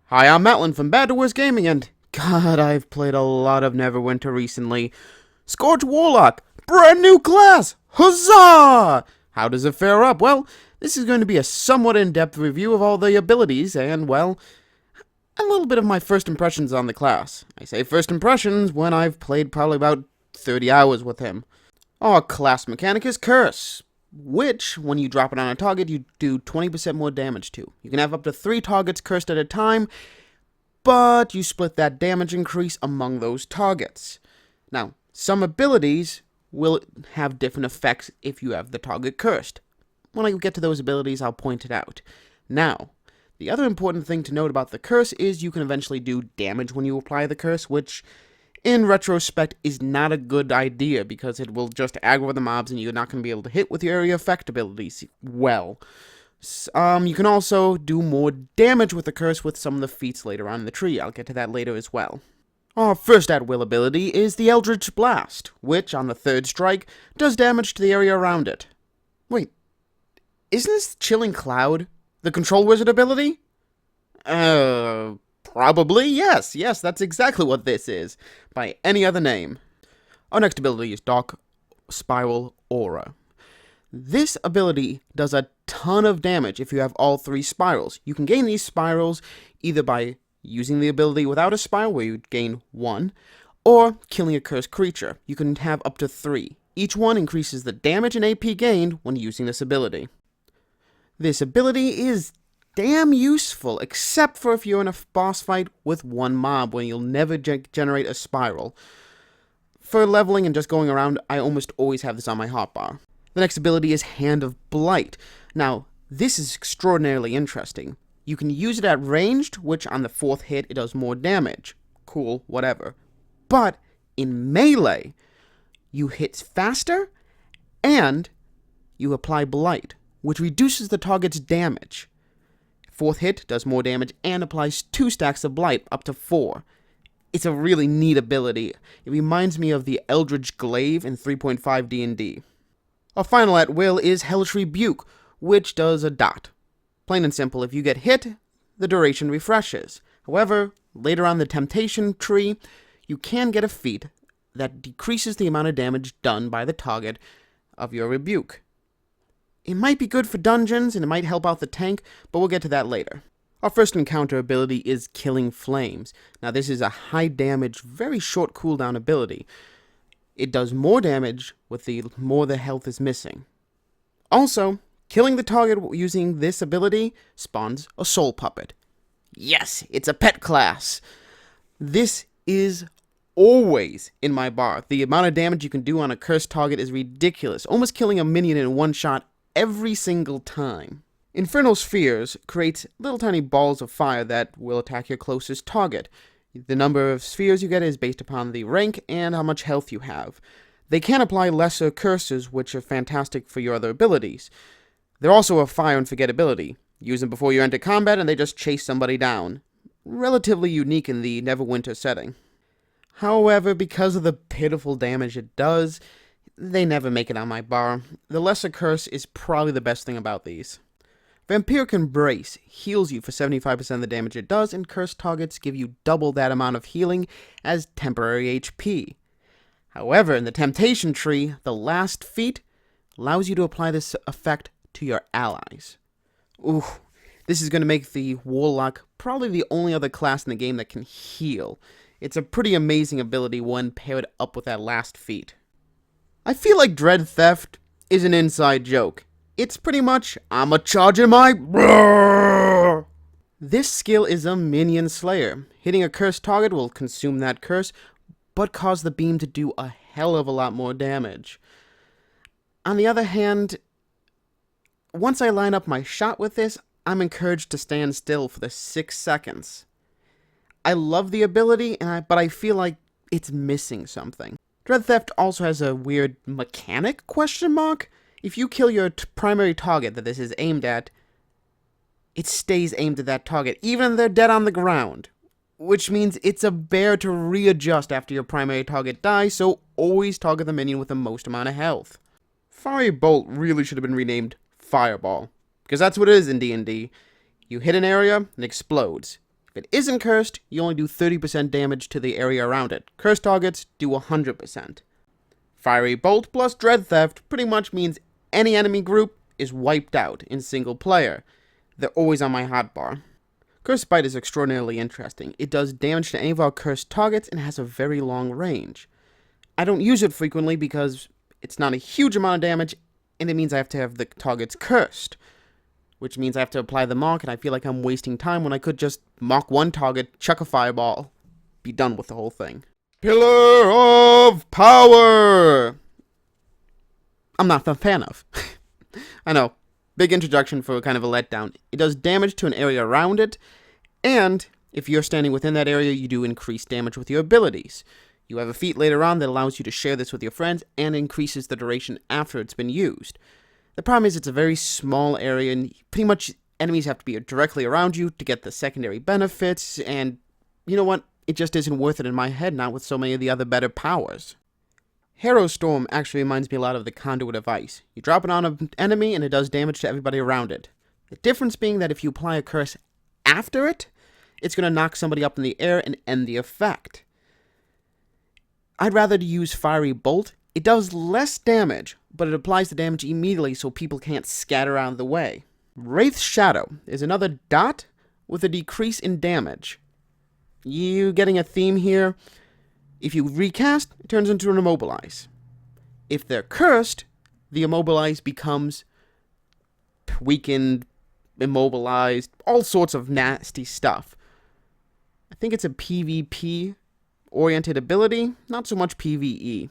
Hi, I'm Mattlin from Bad to Worse Gaming, and God, I've played a lot of Neverwinter recently. Scourge Warlock, brand new class! Huzzah! How does it fare up? Well, this is going to be a somewhat in-depth review of all the abilities, and, well, a little bit of my first impressions on the class. I say first impressions when I've played probably about 30 hours with him. Our class mechanic is Curse, which, when you drop it on a target, you do 20% more damage to. You can have up to 3 targets cursed at a time, but you split that damage increase among those targets. Now, some abilities will have different effects if you have the target cursed. When I get to those abilities, I'll point it out. Now, the other important thing to note about the curse is you can eventually do damage when you apply the curse, which, in retrospect, is not a good idea because it will just aggro the mobs and you're not going to be able to hit with your area effect abilities well. You can also do more damage with the curse with some of the feats later on in the tree. I'll get to that later as well. Our first at-will ability is the Eldritch Blast, which, on the third strike, does damage to the area around it. Wait, isn't this Chilling Cloud the Control Wizard ability? Probably, yes. Yes, that's exactly what this is, by any other name. Our next ability is Dark Spiral Aura. This ability does a ton of damage if you have all 3 spirals. You can gain these spirals either by using the ability without a spiral, where you gain 1, or killing a cursed creature. You can have up to 3. Each one increases the damage and AP gained when using this ability. This ability is damn useful, except for if you're in a boss fight with one mob, when you'll never generate a spiral. For leveling and just going around, I almost always have this on my hotbar. The next ability is Hand of Blight. Now, this is extraordinarily interesting. You can use it at ranged, which on the 4th hit, it does more damage. Cool, whatever. But in melee, you hit faster, and you apply Blight, which reduces the target's damage. 4th hit does more damage and applies 2 stacks of Blight, up to 4. It's a really neat ability. It reminds me of the Eldritch Glaive in 3.5 D&D. Our final at will is Hellish Rebuke, which does a dot. Plain and simple, if you get hit, the duration refreshes. However, later on the temptation tree, you can get a feat that decreases the amount of damage done by the target of your rebuke. It might be good for dungeons, and it might help out the tank, but we'll get to that later. Our first encounter ability is Killing Flames. Now, this is a high damage, very short cooldown ability. It does more damage with the more the health is missing. Also, killing the target using this ability spawns a soul puppet. Yes, it's a pet class. This is always in my bar. The amount of damage you can do on a cursed target is ridiculous, almost killing a minion in one shot every single time. Infernal Spheres creates little tiny balls of fire that will attack your closest target. The number of spheres you get is based upon the rank and how much health you have. They can apply lesser curses, which are fantastic for your other abilities. They're also a fire and forget ability. Use them before you enter combat and they just chase somebody down. Relatively unique in the Neverwinter setting. However, because of the pitiful damage it does, they never make it on my bar. The lesser curse is probably the best thing about these. Vampiric Embrace heals you for 75% of the damage it does, and cursed targets give you double that amount of healing as temporary HP. However, in the Temptation Tree, the last feat allows you to apply this effect to your allies. Ooh, this is going to make the Warlock probably the only other class in the game that can heal. It's a pretty amazing ability when paired up with that last feat. I feel like Dread Theft is an inside joke. It's pretty much, I'm a charging my... This skill is a minion slayer. Hitting a cursed target will consume that curse, but cause the beam to do a hell of a lot more damage. On the other hand, once I line up my shot with this, I'm encouraged to stand still for the 6 seconds. I love the ability, but I feel like it's missing something. Dread Theft also has a weird mechanic, ? If you kill your primary target that this is aimed at, it stays aimed at that target, even if they're dead on the ground. Which means it's a bear to readjust after your primary target dies, so always target the minion with the most amount of health. Fiery Bolt really should have been renamed Fireball, because that's what it is in D&D. You hit an area, and it explodes. If it isn't cursed, you only do 30% damage to the area around it. Cursed targets do 100%. Fiery Bolt plus Dread Theft pretty much means any enemy group is wiped out in single player. They're always on my hotbar. Cursed Bite is extraordinarily interesting. It does damage to any of our cursed targets and has a very long range. I don't use it frequently because it's not a huge amount of damage, and it means I have to have the targets cursed, which means I have to apply the mark, and I feel like I'm wasting time when I could just mark one target, chuck a fireball, be done with the whole thing. Pillar of Power! I'm not a fan of. I know. Big introduction for kind of a letdown. It does damage to an area around it, and if you're standing within that area, you do increased damage with your abilities. You have a feat later on that allows you to share this with your friends and increases the duration after it's been used. The problem is it's a very small area, and pretty much enemies have to be directly around you to get the secondary benefits, and you know what? It just isn't worth it in my head now with so many of the other better powers. Hero Storm actually reminds me a lot of the Conduit of Ice. You drop it on an enemy and it does damage to everybody around it. The difference being that if you apply a curse after it, it's going to knock somebody up in the air and end the effect. I'd rather use Fiery Bolt. It does less damage, but it applies the damage immediately so people can't scatter out of the way. Wraith's Shadow is another dot with a decrease in damage. You getting a theme here? If you recast, it turns into an Immobilize. If they're cursed, the Immobilize becomes weakened, immobilized, all sorts of nasty stuff. I think it's a PvP-oriented ability, not so much PvE.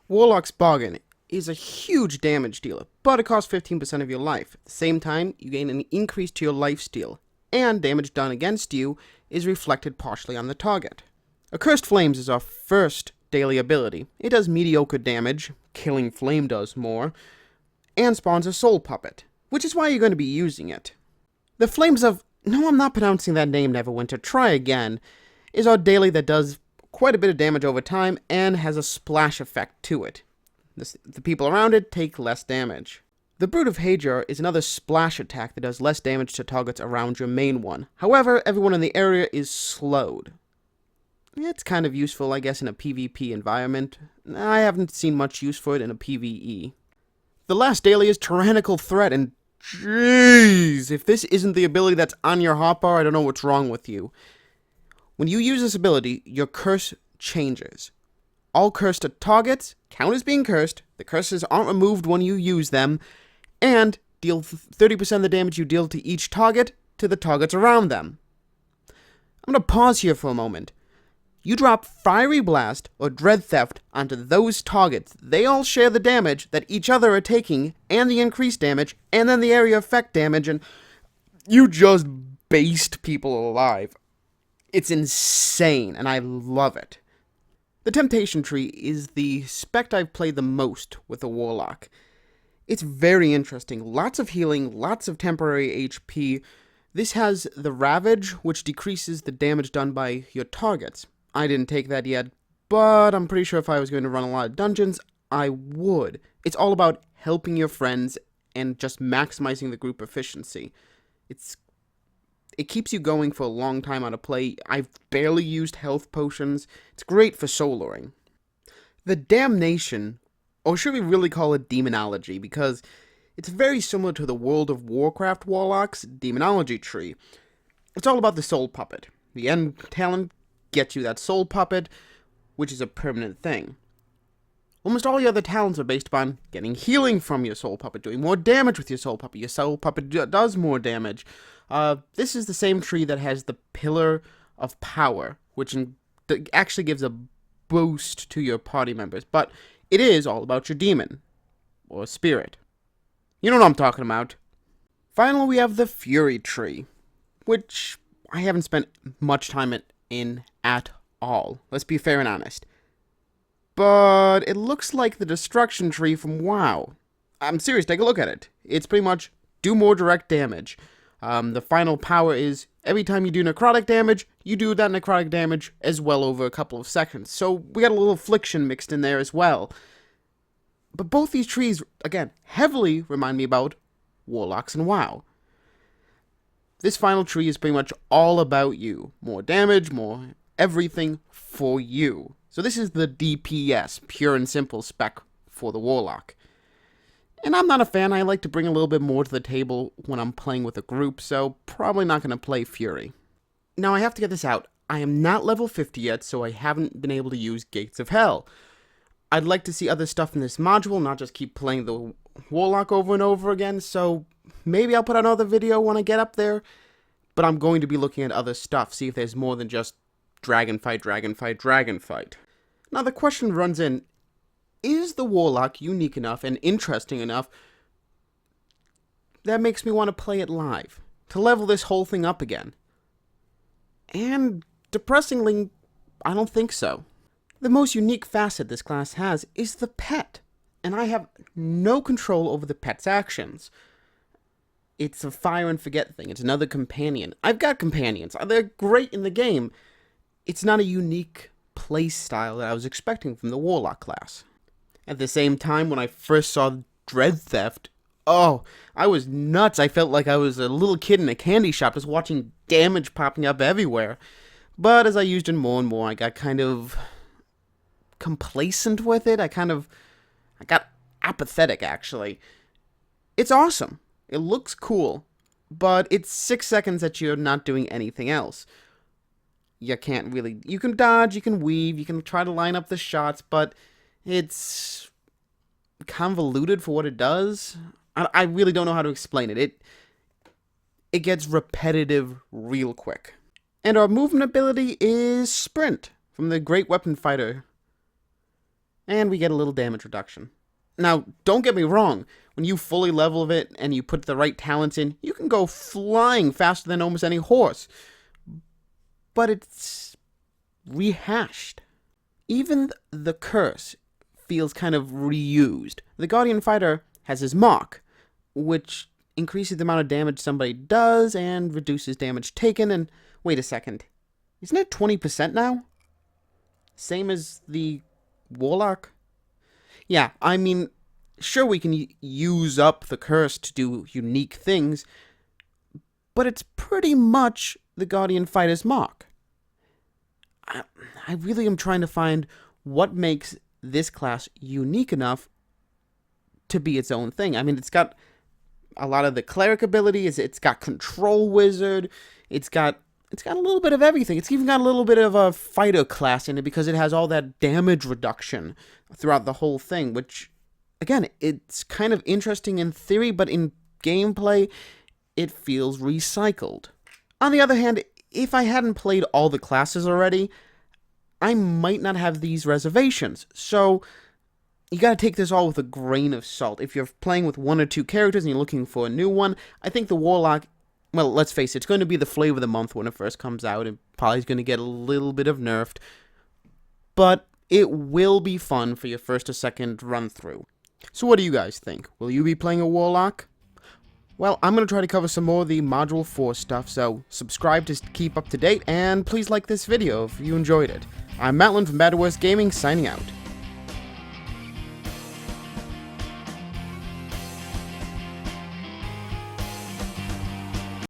Warlock's Bargain is a huge damage dealer, but it costs 15% of your life. At the same time, you gain an increase to your lifesteal, and damage done against you is reflected partially on the target. Accursed Flames is our first daily ability. It does mediocre damage, Killing Flame does more, and spawns a soul puppet, which is why you're going to be using it. The Flames of... No, I'm not pronouncing that name, Neverwinter. Try again. Is our daily that does quite a bit of damage over time and has a splash effect to it. The people around it take less damage. The Brood of Hajar is another splash attack that does less damage to targets around your main one. However, everyone in the area is slowed. It's kind of useful, I guess, in a PvP environment. I haven't seen much use for it in a PvE. The last daily is Tyrannical Threat, and jeez, if this isn't the ability that's on your hotbar, I don't know what's wrong with you. When you use this ability, your curse changes. All cursed targets count as being cursed, the curses aren't removed when you use them, and deal 30% of the damage you deal to each target to the targets around them. I'm going to pause here for a moment. You drop Fiery Blast or Dread Theft onto those targets. They all share the damage that each other are taking, and the increased damage, and then the area effect damage, and you just baste people alive. It's insane, and I love it. The Temptation Tree is the spec I've played the most with the Warlock. It's very interesting. Lots of healing, lots of temporary HP. This has the Ravage, which decreases the damage done by your targets. I didn't take that yet, but I'm pretty sure if I was going to run a lot of dungeons, I would. It's all about helping your friends and just maximizing the group efficiency. It keeps you going for a long time on a play. I've barely used health potions. It's great for soloing. The Damnation, or should we really call it Demonology, because it's very similar to the World of Warcraft Warlock's Demonology tree. It's all about the soul puppet. The end talent gets you that soul puppet, which is a permanent thing. Almost all the other talents are based upon getting healing from your soul puppet, doing more damage with your soul puppet. Your soul puppet does more damage. This is the same tree that has the Pillar of Power, which actually gives a boost to your party members, but it is all about your demon, or spirit. You know what I'm talking about. Finally, we have the Fury Tree, which I haven't spent much time in at all. Let's be fair and honest. But it looks like the Destruction Tree from WoW. I'm serious, take a look at it. It's pretty much do more direct damage. The final power is every time you do necrotic damage, you do that necrotic damage as well over a couple of seconds. So we got a little affliction mixed in there as well. But both these trees, again, heavily remind me about Warlocks and WoW. This final tree is pretty much all about you. More damage, more everything for you. So this is the DPS, pure and simple spec for the Warlock. And I'm not a fan. I like to bring a little bit more to the table when I'm playing with a group, so probably not going to play Fury. Now I have to get this out. I am not level 50 yet, so I haven't been able to use Gates of Hell. I'd like to see other stuff in this module, not just keep playing the Warlock over and over again, so maybe I'll put out another video when I get up there, but I'm going to be looking at other stuff, see if there's more than just dragon fight, dragon fight, dragon fight. Now the question runs in, is the Warlock unique enough and interesting enough that makes me want to play it live, to level this whole thing up again? And depressingly, I don't think so. The most unique facet this class has is the pet, and I have no control over the pet's actions. It's a fire and forget thing. It's another companion. I've got companions. They're great in the game. It's not a unique play style that I was expecting from the Warlock class. At the same time, when I first saw Dread Theft, oh, I was nuts. I felt like I was a little kid in a candy shop just watching damage popping up everywhere. But as I used it more and more, I got kind of complacent with it. I got apathetic, actually. It's awesome. It looks cool, but it's 6 seconds that you're not doing anything else. You can't really... You can dodge, you can weave, you can try to line up the shots, but it's convoluted for what it does. I really don't know how to explain it. It gets repetitive real quick. And our movement ability is Sprint from the Great Weapon Fighter. And we get a little damage reduction. Now, don't get me wrong. When you fully level it and you put the right talents in, you can go flying faster than almost any horse. But it's rehashed. Even the curse feels kind of reused. The Guardian Fighter has his Mock, which increases the amount of damage somebody does and reduces damage taken. And wait a second, isn't it 20% now? Same as the Warlock? Yeah, I mean, sure we can use up the curse to do unique things, but it's pretty much the Guardian Fighter's Mock. I really am trying to find what makes this class unique enough to be its own thing. I mean, it's got a lot of the cleric abilities, it's got control wizard, it's got a little bit of everything. It's even got a little bit of a fighter class in it because it has all that damage reduction throughout the whole thing, which, again, it's kind of interesting in theory, but in gameplay, it feels recycled. On the other hand, if I hadn't played all the classes already, I might not have these reservations. So you gotta take this all with a grain of salt. If you're playing with one or two characters and you're looking for a new one, I think the Warlock, well, let's face it, it's going to be the flavor of the month when it first comes out. It probably is going to get a little bit of nerfed, but it will be fun for your first or second run through. So what do you guys think? Will you be playing a Warlock? Well, I'm going to try to cover some more of the Module 4 stuff, so subscribe to keep up to date, and please like this video if you enjoyed it. I'm Mattlin from Bad to Worst Gaming, signing out.